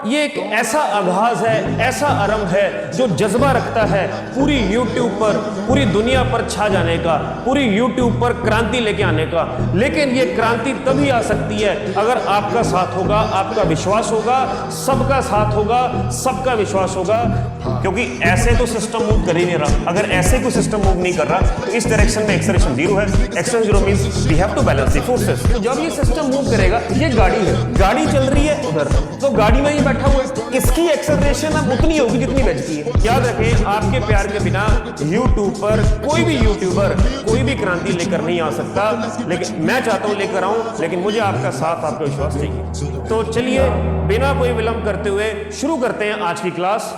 ये एक ऐसा आगाज है, ऐसा आरंभ है जो जज्बा रखता है पूरी YouTube पर, पूरी दुनिया पर छा जाने का, पूरी YouTube पर क्रांति लेके आने का। लेकिन ये क्रांति तभी आ सकती है अगर आपका साथ होगा, आपका विश्वास होगा, सबका साथ होगा, सबका विश्वास होगा। क्योंकि ऐसे तो सिस्टम मूव कर ही नहीं रहा। अगर ऐसे कोई सिस्टम मूव नहीं कर रहा तो इस डायरेक्शन में एक्सेलरेशन जीरो है। Acceleration zero means we have to balance the forces. तो जब ये सिस्टम मूव करेगा, ये गाड़ी है, गाड़ी चल रही है उधर, तो गाड़ी में ही बैठा हुआ है, इसकी एक्सेलरेशन अब उतनी होगी जितनी वेज की है। याद रखें, आपके प्यार के बिना यूट्यूब पर कोई भी यूट्यूबर कोई भी क्रांति लेकर नहीं आ सकता। लेकिन मैं चाहता हूं लेकर आऊं, लेकिन मुझे आपका साथ, आपका विश्वास चाहिए। तो चलिए बिना कोई विलंब करते हुए शुरू करते हैं आज की क्लास।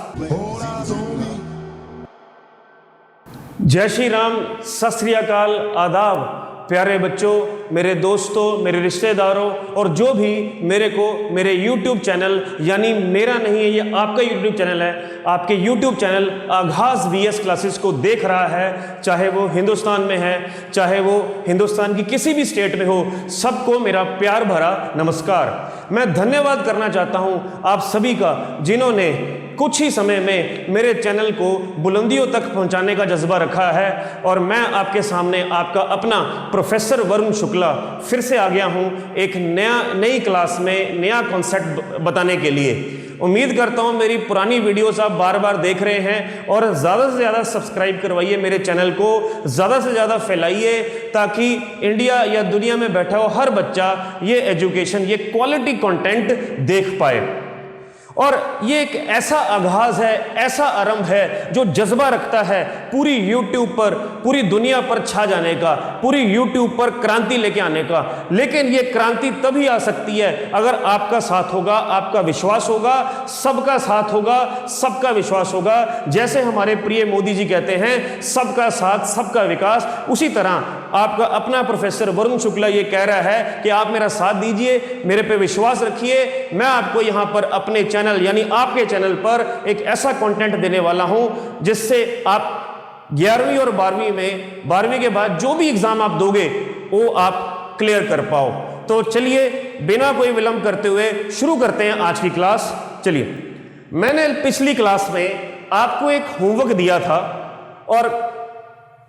जय श्री राम, सत श्री अकाल, आदाब प्यारे बच्चों, मेरे दोस्तों, मेरे रिश्तेदारों और जो भी मेरे को मेरे YouTube चैनल, यानी मेरा नहीं है, ये आपका YouTube चैनल है, आपके YouTube चैनल आगाज VS क्लासेस को देख रहा है, चाहे वो हिंदुस्तान में है, चाहे वो हिंदुस्तान की किसी भी स्टेट में हो, सबको मेरा प्यार भरा नमस्कार। मैं धन्यवाद करना चाहता हूं आप सभी का, जिन्होंने कुछ ही समय में मेरे चैनल को बुलंदियों तक पहुंचाने का जज्बा रखा है। और मैं आपके सामने आपका अपना प्रोफेसर वरुण शुक्ला फिर से आ गया हूं एक नई क्लास में नया कॉन्सेप्ट बताने के लिए। उम्मीद करता हूं मेरी पुरानी वीडियोस आप बार बार देख रहे हैं और ज़्यादा से ज़्यादा सब्सक्राइब करवाइए मेरे चैनल को, ज़्यादा से ज़्यादा फैलाइए, ताकि इंडिया या दुनिया में बैठा हो हर बच्चा ये एजुकेशन, ये क्वालिटी कंटेंट देख पाए। और ये एक ऐसा आगाज है, ऐसा आरंभ है जो जज्बा रखता है पूरी YouTube पर, पूरी दुनिया पर छा जाने का, पूरी YouTube पर क्रांति लेके आने का। लेकिन ये क्रांति तभी आ सकती है अगर आपका साथ होगा, आपका विश्वास होगा, सबका साथ होगा, सबका विश्वास होगा। जैसे हमारे प्रिय मोदी जी कहते हैं, सबका साथ सबका विकास, उसी तरह आपका अपना प्रोफेसर वरुण शुक्ला ये कह रहा है कि आप मेरा साथ दीजिए, मेरे पे विश्वास रखिए। मैं आपको यहाँ पर अपने चैनल यानी आपके चैनल पर एक ऐसा कंटेंट देने वाला हूं जिससे आप 11वीं और 12वीं में, 12वीं के बाद जो भी एग्जाम आप दोगे वो आप क्लियर कर पाओ। तो चलिए बिना कोई विलंब करते हुए शुरू करते हैं आज की क्लास। चलिए, मैंने पिछली क्लास में आपको एक होमवर्क दिया था और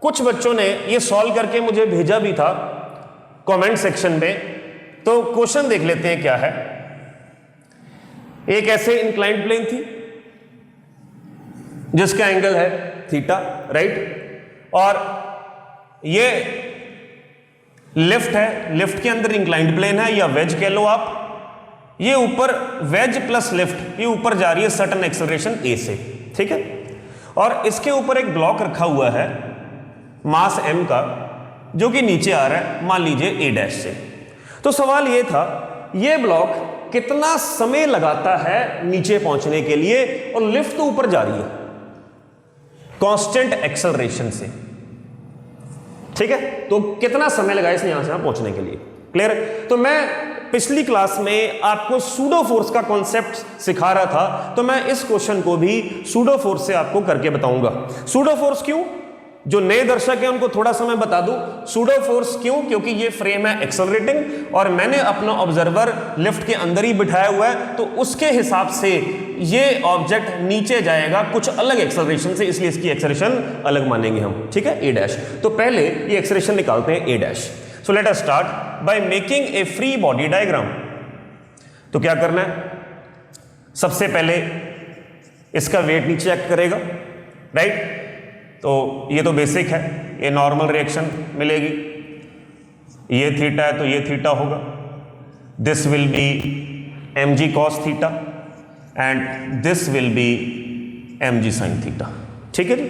कुछ बच्चों ने ये सॉल्व करके मुझे भेजा भी था कमेंट सेक्शन में। तो क्वेश्चन देख लेते हैं क्या है। एक ऐसे इंक्लाइंड प्लेन थी जिसका एंगल है थीटा, राइट, और ये लिफ्ट है, लिफ्ट के अंदर इंक्लाइंड प्लेन है या वेज कह लो आप। ये ऊपर वेज प्लस लिफ्ट, ये ऊपर जा रही है सर्टेन एक्सेलरेशन ए से, ठीक है। और इसके ऊपर एक ब्लॉक रखा हुआ है मास m का, जो कि नीचे आ रहा है मान लीजिए a' से। तो सवाल ये था, ये ब्लॉक कितना समय लगाता है नीचे पहुंचने के लिए, और लिफ्ट तो ऊपर जा रही है कांस्टेंट एक्सेलरेशन से, ठीक है। तो कितना समय लगा इसने यहां से यहां पहुंचने के लिए, क्लियर है। तो मैं पिछली क्लास में आपको सूडो फोर्स का कॉन्सेप्ट सिखा रहा था, तो मैं इस क्वेश्चन को भी सूडो फोर्स से आपको करके बताऊंगा। सूडो फोर्स क्यों, जो नए दर्शक हैं उनको थोड़ा सा मैं बता दूं, सूडो फोर्स क्यों, क्योंकि ये फ्रेम है एक्सेलरेटिंग और मैंने अपना ऑब्जर्वर लिफ्ट के अंदर ही बिठाया हुआ है, तो उसके हिसाब से ये ऑब्जेक्ट नीचे जाएगा कुछ अलग एक्सेलरेशन से, इसलिए इसकी एक्सेलरेशन अलग मानेंगे हम, ठीक है, a'। तो पहले ये एक्सेलरेशन निकालते हैं a'। So let us start by making a free body diagram. तो क्या करना है, सबसे पहले इसका वेट नीचे चेक करेगा, राइट। तो ये तो बेसिक है, ये नॉर्मल रिएक्शन मिलेगी, ये थीटा है तो ये थीटा होगा, this will be mg cos theta and this will be mg sin theta, ठीक है जी।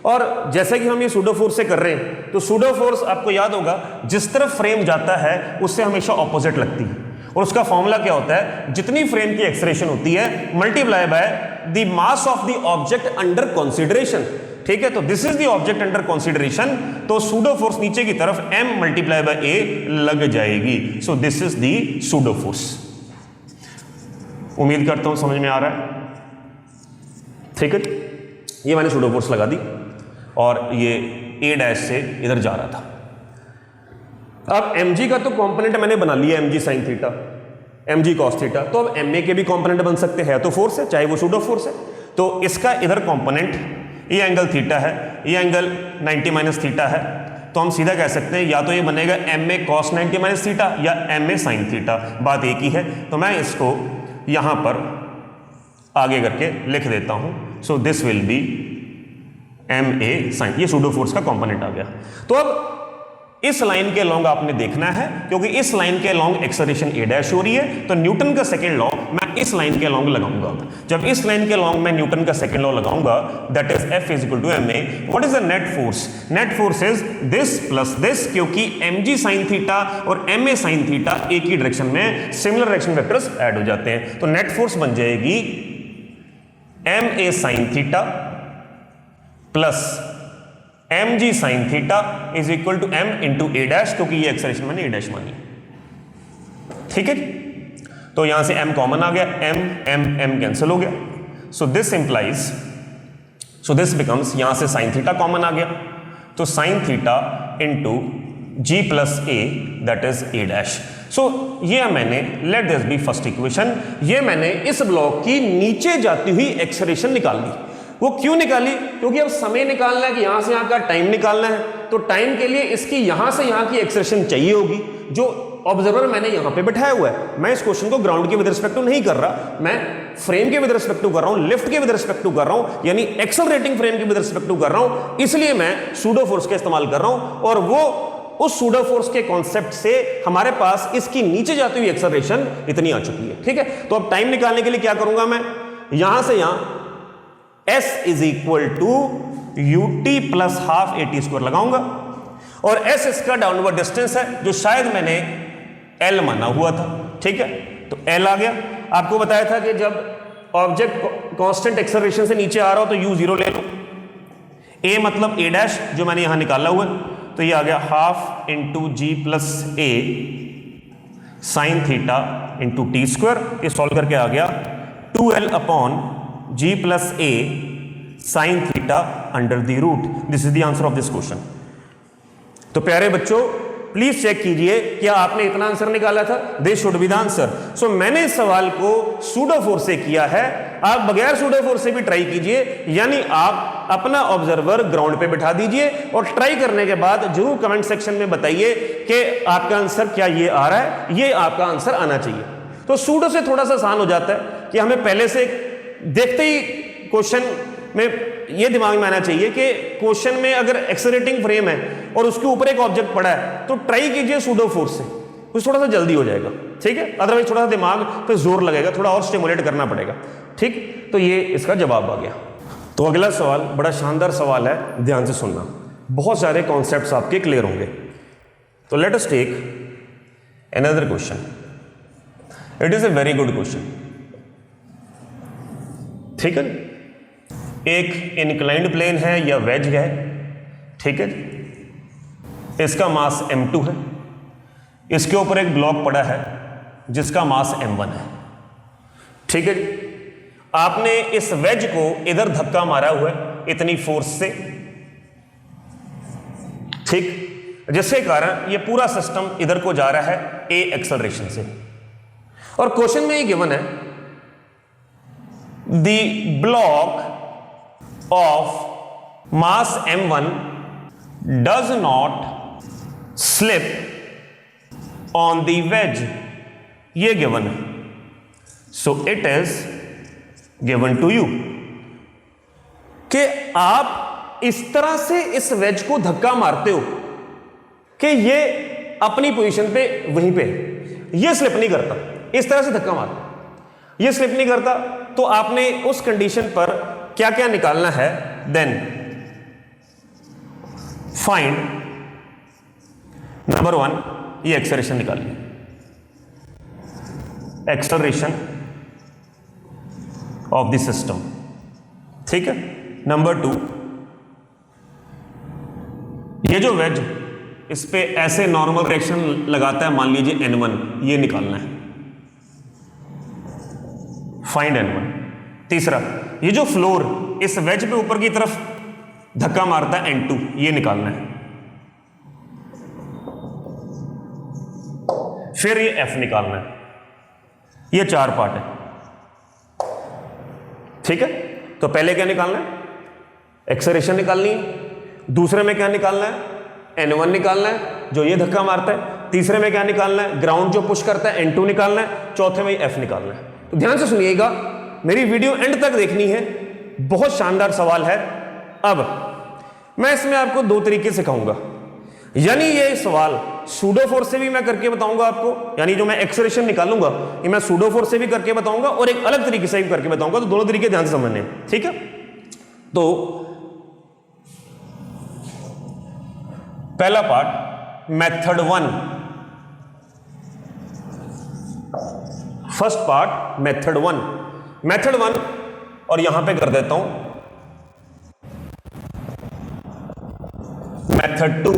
और जैसे कि हम ये सूडो फोर्स से कर रहे हैं, तो सूडो फोर्स आपको याद होगा, जिस तरफ फ्रेम जाता है उससे हमेशा ऑपोजिट लगती है, और उसका फॉर्मूला क्या होता है, जितनी फ्रेम की एक्सेलरेशन होती है multiply by the mass of the object under consideration, ठीक है। तो this is the object under consideration, तो सूडो फोर्स नीचे की तरफ m मल्टीप्लाई बाय a लग जाएगी। सो this is the pseudo force. उम्मीद करता हूं समझ में आ रहा है, ठीक है। ये मैंने सूडो फोर्स लगा दी और ये a' से इधर जा रहा था। अब mg का तो कंपोनेंट मैंने बना लिया, mg sin theta, mg cos theta, तो अब ma के भी कंपोनेंट बन सकते हैं, तो फोर्स है, चाहे वो सूडो फोर्स है, तो इसका इधर कंपोनेंट ये एंगल थीटा है, ये एंगल 90 माइनस थीटा है, तो हम सीधा कह सकते हैं या तो ये बनेगा ma cos 90 माइनस थीटा या ma sin थीटा, बात एक ही है। तो मैं इसको यहां पर आगे करके लिख देता हूं, so this will be ma sin, ये सूडो फोर्स का कंपोनेंट आ गया। तो अब इस लाइन के लॉन्ग आपने देखना है, क्योंकि इस लाइन के लॉन्ग एक्सेलरेशन a डैश हो रही है, तो न्यूटन का सेकंड लॉ मैं इस लाइन के लॉन्ग लगाऊंगा। जब इस लाइन के लॉन्ग मैं न्यूटन का सेकंड लॉ लगाऊंगा, that is F is equal to ma, what is the net force? Net force is this plus this, क्योंकि mg sin थीटा और ma sin थीटा एक ही डायरेक्शन में सिमिलर डायरेक्शन वेक्टर्स ऐड हो जाते हैं, तो नेट फोर्स बन जाएगी ma sin theta plus mg sin theta is equal to m into a dash, क्योंकि ये एक्सेलरेशन मैंने a डैश मानी, ठीक है। तो यहां से m कॉमन आ गया, m कैंसिल हो गया, so this implies, so this becomes, यहां से sin थीटा कॉमन आ गया, तो sin theta into g plus a that is a dash. So ये मैंने, let this be first equation, ये मैंने इस ब्लॉक की नीचे जाती हुई एक्सेलरेशन निकाल ली। वो क्यों निकाली? क्योंकि अब समय निकालना है कि यहां से यहां का टाइम निकालना है, तो टाइम के लिए इसकी यहां से यहां की एक्सेलरेशन चाहिए होगी, जो ऑब्जर्वर मैंने यहां पे बिठाया हुआ है। मैं इस क्वेश्चन को ग्राउंड के विद रिस्पेक्ट नहीं कर रहा, मैं फ्रेम के विद रिस्पेक्ट कर रहा हूं, लिफ्ट के विद रिस्पेक्ट कर रहा हूं, यानी एक्सेलरेटिंग फ्रेम के विद रिस्पेक्ट कर रहा हूं, इसलिए मैं सूडो फोर्स का इस्तेमाल कर रहा हूं, और वो उस सूडो फोर्स के कॉन्सेप्ट से हमारे पास इसकी नीचे जाती हुई एक्सेलरेशन इतनी आ चुकी है, ठीक है। तो अब टाइम निकालने के लिए क्या करूंगा मैं, यहां से यहां s is equal to ut plus half at square लगाऊंगा, और s इसका डाउनवर्ड डिस्टेंस है, जो शायद मैंने l माना हुआ था, ठीक है। तो l आ गया। आपको बताया था कि जब ऑब्जेक्ट कांस्टेंट एक्सेलरेशन से नीचे आ रहा हो तो u0 ले लो, a मतलब a डैश जो मैंने यहां निकाला हुआ है, तो ये आ गया half into g plus a sine theta into t square, ये सॉल्व करके आ गया 2l upon g plus a sine theta under the root. This is the answer of this question. तो प्यारे बच्चों, प्लीज चेक कीजिए क्या आपने इतना आंसर निकाला था, this should be the answer. So मैंने इस सवाल को सूडो फोर्स से किया है, आप बगैर सूडो फोर्स से भी ट्राई कीजिए, यानी आप अपना ऑब्जर्वर ग्राउंड पे बिठा दीजिए और ट्राई करने के बाद जरूर कमेंट सेक्शन में बताइए कि आपका आंसर क्या ये आ रहा है, ये आपका आंसर आना चाहिए। तो सूडो से थोड़ा सा आसान हो जाता है कि हमें पहले से देखते ही क्वेश्चन में ये दिमाग में आना चाहिए कि क्वेश्चन में अगर एक्सेलरेटिंग फ्रेम है और उसके ऊपर एक ऑब्जेक्ट पड़ा है तो ट्राई कीजिए सूडो फोर्स से, कुछ थोड़ा सा जल्दी हो जाएगा, ठीक है। अदरवाइज थोड़ा सा दिमाग पे जोर लगेगा, थोड़ा और स्टिमुलेट करना पड़ेगा, ठीक। तो ये इसका जवाब आ गया। तो अगला सवाल बड़ा शानदार सवाल है, ध्यान से सुनना, बहुत सारे कॉन्सेप्ट्स आपके क्लियर होंगे। तो let us take another question, it is a very good question, ठीक है। एक इनक्लाइंड प्लेन है या वेज है, ठीक है, इसका मास m2 है, इसके ऊपर एक ब्लॉक पड़ा है जिसका मास m1 है, ठीक है। आपने इस वेज को इधर धक्का मारा हुआ है इतनी फोर्स से, ठीक, जिसके कारण ये पूरा सिस्टम इधर को जा रहा है a एक्सेलरेशन से, और क्वेश्चन में ये गिवन है the block of mass m1 does not slip on the wedge, ये given है, so it is given to you कि आप इस तरह से इस वेज को धक्का मारते हो कि ये अपनी पोजीशन पे वहीं पे ये स्लिप नहीं करता, इस तरह से धक्का मारते ये स्लिप नहीं करता, तो आपने उस कंडीशन पर क्या क्या निकालना है, देन फाइंड नंबर 1 ये एक्सेलरेशन निकालिए, एक्सेलरेशन ऑफ द सिस्टम, ठीक है। नंबर 2 ये जो वेज इस पे ऐसे नॉर्मल रिएक्शन लगाता है, मान लीजिए n1, ये निकालना है, फाइंड n1। तीसरा, ये जो फ्लोर इस वेज पे ऊपर की तरफ धक्का मारता है n2, ये निकालना है। फिर ये f निकालना है, ये 4 पार्ट है, ठीक है। तो पहले क्या निकालना है, एक्सेलरेशन निकालनी है। दूसरे में क्या निकालना है, N1 निकालना है जो ये धक्का मारता है। तीसरे में क्या निकालना है, ग्राउंड जो पुश करता है N2 निकालना है। चौथे में F निकालना है। तो ध्यान से सुनिएगा, मेरी वीडियो एंड तक देखनी है, बहुत शानदार सवाल है। अब मैं इसमें आपको 2 तरीके सिखाऊंगा, यानी ये सवाल सूडो फोर्स से भी मैं करके बताऊंगा आपको, यानी जो मैं एक्सेलरेशन निकालूंगा ये मैं सूडो फोर्स से भी करके बताऊंगा और एक अलग तरीके से भी करके बताऊंगा। तो दोनों तरीके ध्यान से समझने, ठीक है। तो पहला part method 1, first part method 1, method 1 और यहां पे कर देता हूं method 2,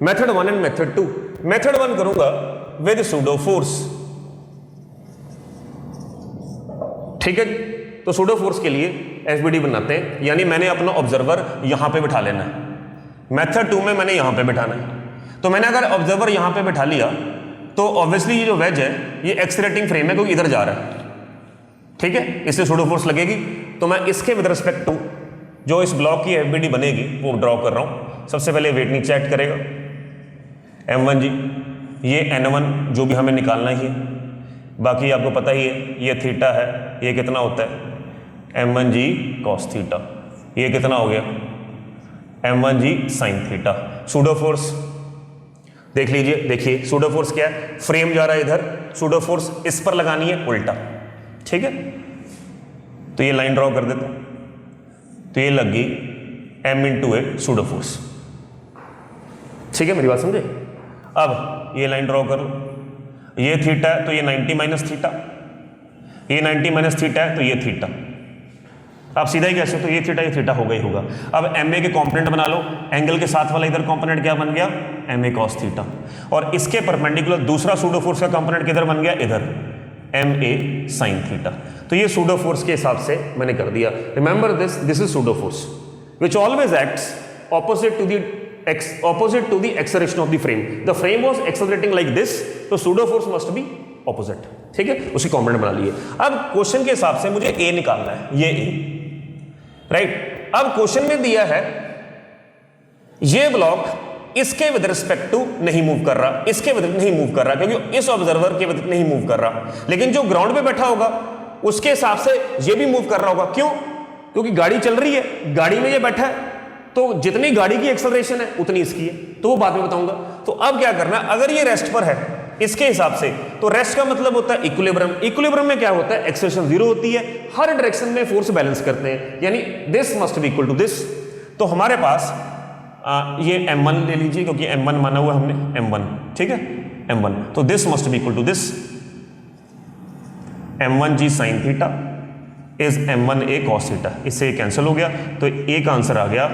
method 1 and method 2। Method 1 करूंगा विद सूडो फोर्स, ठीक है। तो सूडो फोर्स के लिए एफबीडी बनाते हैं, यानी मैंने अपना ऑब्जर्वर यहां पे बिठा लेना है। मेथड 2 में मैंने यहां पे बिठाना है। तो मैंने अगर ऑब्जर्वर यहां पे बिठा लिया तो ऑब्वियसली ये जो वेज है ये एक्सीलरेटिंग फ्रेम है क्योंकि इधर जा रहा है, ठीक है। इससे सूडो फोर्स लगेगी। तो मैं इसके विद रिस्पेक्ट टू जो इस ब्लॉक की एफबीडी बनेगी वो ड्रॉ कर रहा हूं। सबसे पहले वेट नीचे ऐड करेगा M1 जी, ये N1 जो भी हमें निकालना ही है, बाकी आपको पता ही है ये थीटा है, ये कितना होता है M1 जी कॉस थीटा, ये कितना हो गया M1 g sine theta. Pseudo force देख लीजिए, देखिए सूडो फोर्स क्या है, फ्रेम जा रहा है इधर, सूडो फोर्स इस पर लगानी है उल्टा, ठीक है। तो ये लाइन ड्रॉ कर देता हूं, तो ये लग गई M × A सूडो फोर्स, ठीक है। मेरी बात समझे। अब ये लाइन ड्रॉ कर लो, ये थीटा है तो ये 90 माइनस थीटा, ये 90 माइनस थीटा है तो ये थीटा। आप सीधा ही कैसे, तो ये थीटा होगा ही होगा। अब MA के कंपोनेंट बना लो, एंगल के साथ वाला इधर कंपोनेंट क्या बन गया MA cos थीटा, और इसके परपेंडिकुलर दूसरा सूडो फोर्स का कंपोनेंट किधर बन गया, इधर MA sin थीटा। तो ये सूडो फोर्स के हिसाब से मैंने कर दिया। Remember this is pseudo force which always acts opposite to the acceleration of the frame. The frame was accelerating like this, तो pseudo force must be opposite, ठीक है। उसकी कॉम्पोनेंट बना लिए। अब क्वेश्चन के हिसाब से मुझे A निकालना है, ये A, राइट। अब क्वेश्चन में दिया है ये ब्लॉक इसके विद रिस्पेक्ट टू नहीं मूव कर रहा, इसके विद नहीं मूव कर रहा क्योंकि इस ऑब्जर्वर के विद नहीं मूव कर रहा, लेकिन जो ग्राउंड पे बैठा होगा उसके हिसाब से ये भी मूव कर रहा होगा। क्यों? क्योंकि गाड़ी चल रही है, गाड़ी में ये बैठा है, तो जितनी गाड़ी की एक्सेलरेशन है उतनी इसकी है, तो वो बाद में बताऊंगा। तो अब क्या करना है, अगर ये रेस्ट पर है इसके हिसाब से, तो रेस्ट का मतलब होता है इक्विलिब्रियम। इक्विलिब्रियम में क्या होता है, एक्सेलरेशन 0 होती है, हर डायरेक्शन में फोर्स बैलेंस करते हैं, यानी this must be equal to this. तो हमारे पास ये M1 ले लीजिए क्योंकि M1 माना हुआ हमने M1, ठीक है M1। तो this must be equal to this M1 g sine theta is M1 A cos theta. इससे कैंसिल हो गया, तो A का आंसर आ गया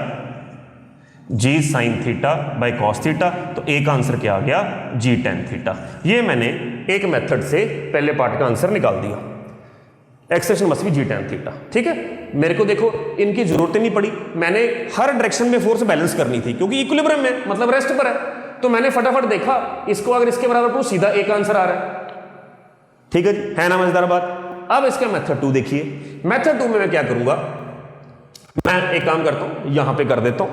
G sin theta by cos theta. तो A का आंसर क्या आ गया, G tan थीटा। ये मैंने एक मेथड से पहले पार्ट का आंसर निकाल दिया। Acceleration must be G tan theta, ठीक है। मेरे को देखो इनकी जरूरत ही नहीं पड़ी, मैंने हर डायरेक्शन में फोर्स बैलेंस करनी थी क्योंकि इक्विलिब्रियम में मतलब रेस्ट पर है। तो मैंने फटाफट देखा इसको, अगर इसके बराबर करूं सीधा A का आंसर आ रहा है, ठीक है जी, है ना मजेदार बात। अब इसका मेथड 2 देखिए। मेथड 2 में मैं क्या करूंगा, मैं एक काम करता हूं यहां पे कर देता हूं।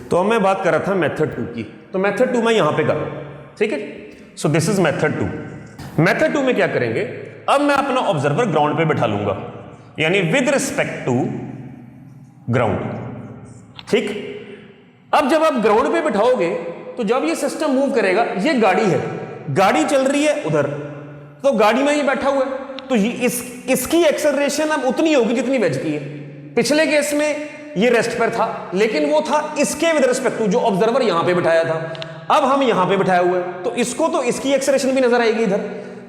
तो अब मैं बात कर रहा था मेथड 2 की, तो मेथड 2 मैं यहां पे कर रहा हूं, ठीक है। सो दिस इज मेथड 2। मेथड 2 में क्या करेंगे, अब मैं अपना ऑब्जर्वर ग्राउंड पे बैठा लूंगा, यानी विद रिस्पेक्ट टू ग्राउंड, ठीक। अब जब आप ग्राउंड पे बैठाओगे तो जब ये सिस्टम मूव करेगा, ये गाड़ी है, गाड़ी चल रही है उधर, तो गाड़ी में ये बैठा हुआ है, तो ये इसकी एक्सेलरेशन अब उतनी होगी जितनी वेज की है। पिछले केस में ये रेस्ट पर था, लेकिन वो था इसके विद रिस्पेक्ट टू, जो ऑब्जर्वर यहां पे बिठाया था। अब हम यहां पे बिठाया हुआ है, तो इसको तो इसकी एक्सेलरेशन भी नजर आएगी इधर।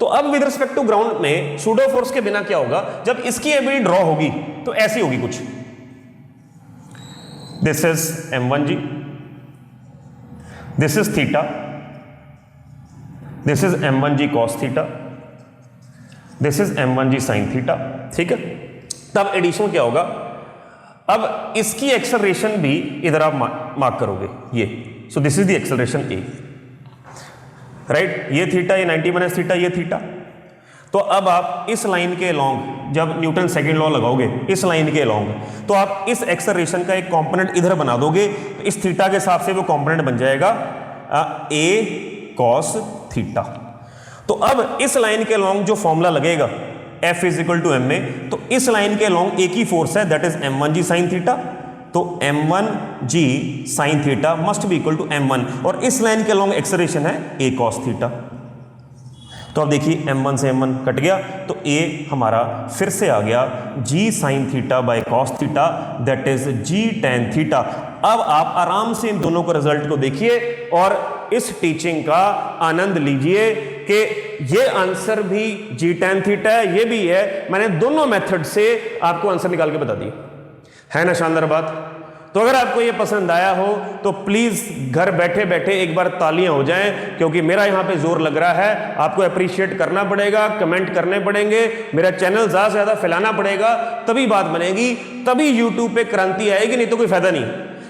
तो अब विद रिस्पेक्ट टू ग्राउंड में सूडो फोर्स के बिना क्या होगा, जब इसकी एबिलिटी ड्रॉ होगी तो ऐसी होगी कुछ, this is M1 g, this is theta, this is M1 g cos theta, this is M1 g sin theta, ठीक है। तब एडिशन क्या होगा, अब इसकी एक्सेलरेशन भी इधर आप मार्क करोगे, ये, सो this is the acceleration A, right. ये थीटा, ये 90 माइनस थीटा, ये थीटा। तो अब आप इस लाइन के लॉन्ग जब न्यूटन सेकंड लॉ लगाओगे इस लाइन के लॉन्ग, तो आप इस एक्सेलरेशन का एक कंपोनेंट इधर बना दोगे, तो इस थीटा के हिसाब से वो कंपोनेंट बन जाएगा a cos थीटा। तो अब इस लाइन के लॉन्ग जो फॉर्मूला लगेगा F is equal to m में, तो इस लाइन के लॉन्ग एक ही फोर्स है, that is m1g sine theta. तो m1g sine theta must be equal to m1, और इस लाइन के लॉन्ग एक्सेलरेशन है a cos थीटा। तो अब देखिए m1 से m1 कट गया, तो a हमारा फिर से आ गया g sine theta by cos theta, that is g tan theta. अब आप आराम से इन दोनों को रिजल्ट को देखिए और इस टीचिंग का आनंद लीजिए कि ये आंसर भी g tan थीटा है, ये भी है। मैंने दोनों मेथड से आपको आंसर निकाल के बता दिया है ना, शानदार बात। तो अगर आपको ये पसंद आया हो तो प्लीज घर बैठे बैठे एक बार तालियां हो जाएं, क्योंकि मेरा यहां पे जोर लग रहा है। आपको अप्रिशिएट करना पड़ेगा, कमेंट करने पड़ेंगे, मेरा चैनल ज्यादा से ज्यादा फैलाना पड़ेगा, तभी बात बनेगी, तभी यूट्यूब पे क्रांति आएगी, नहीं तो कोई फायदा नहीं।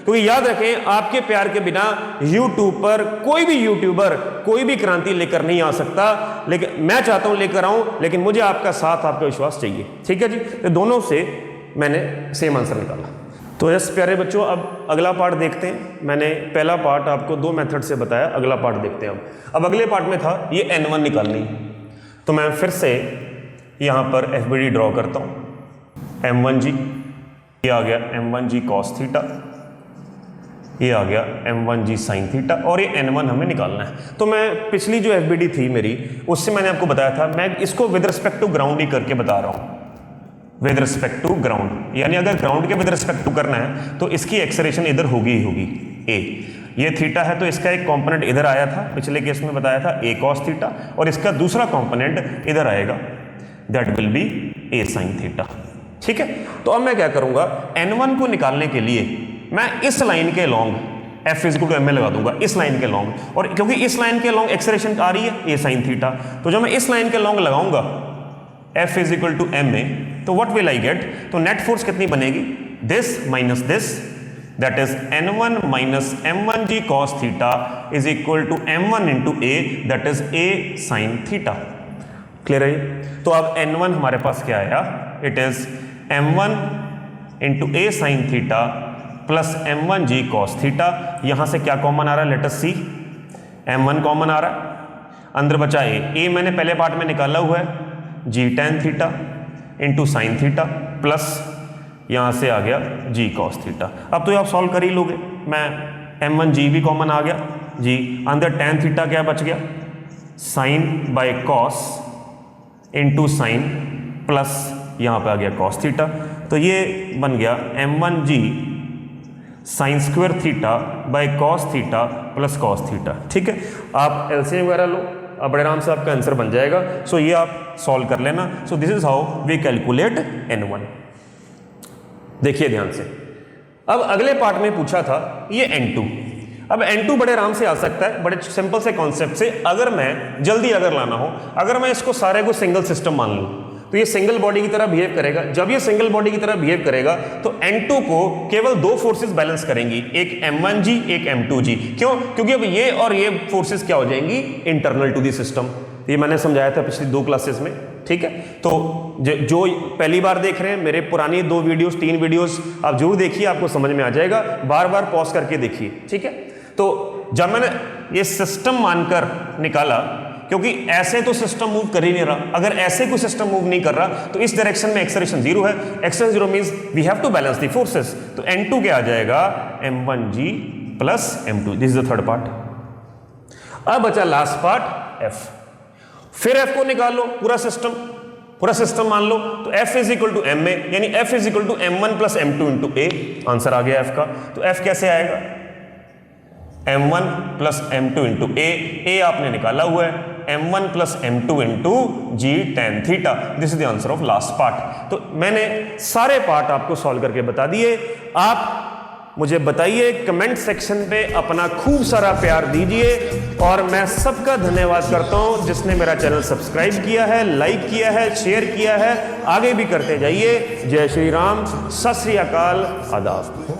क्योंकि याद रखें, आपके प्यार के बिना यूट्यूब पर कोई भी यूट्यूबर कोई भी क्रांति लेकर नहीं आ सकता। लेकिन मैं चाहता हूं लेकर आऊं, लेकिन मुझे आपका साथ, आपका विश्वास चाहिए। ठीक है जी। तो दोनों से मैंने सेम आंसर निकाला। तो यस प्यारे बच्चों, अब अगला पार्ट देखते हैं। मैंने पहला पार्ट आपको दो मेथड से बताया, अगला पार्ट देखते हैं। अब अगले पार्ट में था ये n1 निकालनी, तो मैं फिर से यहाँ पर FBD ड्रॉ करता हूँ। m1g, ये आ गया m1g cos थीटा, ये आ गया m1g साइन थीटा, और ये n1 हमें निकालना है। तो मैं पिछली जो FBD थी मेरी, उससे मैंने आपको बताया था, मैं इसको विद रिस्पेक्ट टू ग्राउंड ही करके बता रहा हूँ, विद रिस्पेक्ट टू ग्राउंड। यानी अगर ग्राउंड के विद रिस्पेक्ट टू करना है तो इसकी एक्सेलरेशन इधर होगी ही होगी a। ये थीटा है तो इसका एक कंपोनेंट इधर आया था, पिछले केस में बताया था a cos थीटा, और इसका दूसरा कंपोनेंट इधर आएगा, that will be a sin theta. ठीक है। तो अब मैं क्या करूंगा, n1 को निकालने के लिए मैं इस लाइन के along F is to m में लगा दूंगा, इस लाइन के लॉन्ग, और क्योंकि इस लाइन के लॉन्ग एक्सेलरेशन आ रही है a sin थीटा, तो जब मैं इस लाइन के लॉन्ग लगाऊंगा F is equal to m में, तो व्हाट विल आई गेट, तो नेट फोर्स कितनी बनेगी, this minus this, that is n1 minus m1g cos theta is equal to m1 into a, that is a sin theta. Clear है। तो अब n1 हमारे पास क्या आया, it is m1 into a sin theta plus m1g cos theta. यहां से क्या कॉमन आ रहा है, लेट अस सी, m1 कॉमन आ रहा है, अंदर बचा a मैंने पहले पार्ट में निकाला हुआ है, g tan theta into sine theta plus यहाँ से आ गया g cos थीटा। अब तो ये आप सॉल्व कर ही लोगे, मैं m1g भी कॉमन आ गया, g अंदर tan थीटा क्या बच गया, sine by cos into sine plus यहाँ पे आ गया cos थीटा। तो ये बन गया m1g sine square theta by cos theta plus cos theta. ठीक है। आप एलसीएम वगैरह लो, अब बड़े आराम से आपका आंसर बन जाएगा। सो ये आप सॉल्व कर लेना। So this is how we calculate n1। देखिए ध्यान से, अब अगले पार्ट में पूछा था ये n2। अब n2 बड़े आराम से आ सकता है, बड़े सिंपल से कॉन्सेप्ट से। अगर मैं जल्दी अगर लाना हो, अगर मैं इसको सारे को सिंगल सिस्टम मान लूं, तो ये सिंगल बॉडी की तरह बिहेव करेगा। जब ये सिंगल बॉडी की तरह बिहेव करेगा तो n2 को केवल दो फोर्सेस बैलेंस करेंगी, एक m1g एक m2g। क्यों? क्योंकि अब ये और ये फोर्सेस क्या हो जाएंगी, इंटरनल टू द सिस्टम। ये मैंने समझाया था पिछली दो क्लासेस में। ठीक है। तो जो पहली बार देख रहे हैं, मेरे पुरानी 2 वीडियोस 3 वीडियोस आप जरूर देखिए, आपको समझ में आ जाएगा। बार बार पॉज करके देखिए। ठीक है। तो जब मैंने ये सिस्टम मानकर निकाला, क्योंकि ऐसे तो सिस्टम मूव कर ही नहीं रहा, अगर ऐसे कोई सिस्टम मूव नहीं कर रहा तो इस डायरेक्शन में एक्सेलरेशन 0 है। Acceleration 0 means we have to balance the forces. तो n2 क्या आ जाएगा, m1g plus m2। This is the third part. अब बचा लास्ट पार्ट f। फिर f को निकाल लो, पूरा सिस्टम मान लो। तो f is equal to m में, यानी f is equal to m1 plus m2 into a। Answer आ गया f का। तो f कैसे आएगा, m1 plus m2 into a आपने निकाला हुआ है, m1 plus m2 into g tan theta. This is the answer of last part. तो मैंने सारे पार्ट आपको सॉल्व करके बता दिए। आप मुझे बताइए, कमेंट सेक्शन पे अपना खूब सारा प्यार दीजिए, और मैं सबका धन्यवाद करता हूं जिसने मेरा चैनल सब्सक्राइब किया है, लाइक किया है, शेयर किया है। आगे भी करते जाइए। जय श्री राम, सत श्री अकाल, आदाब।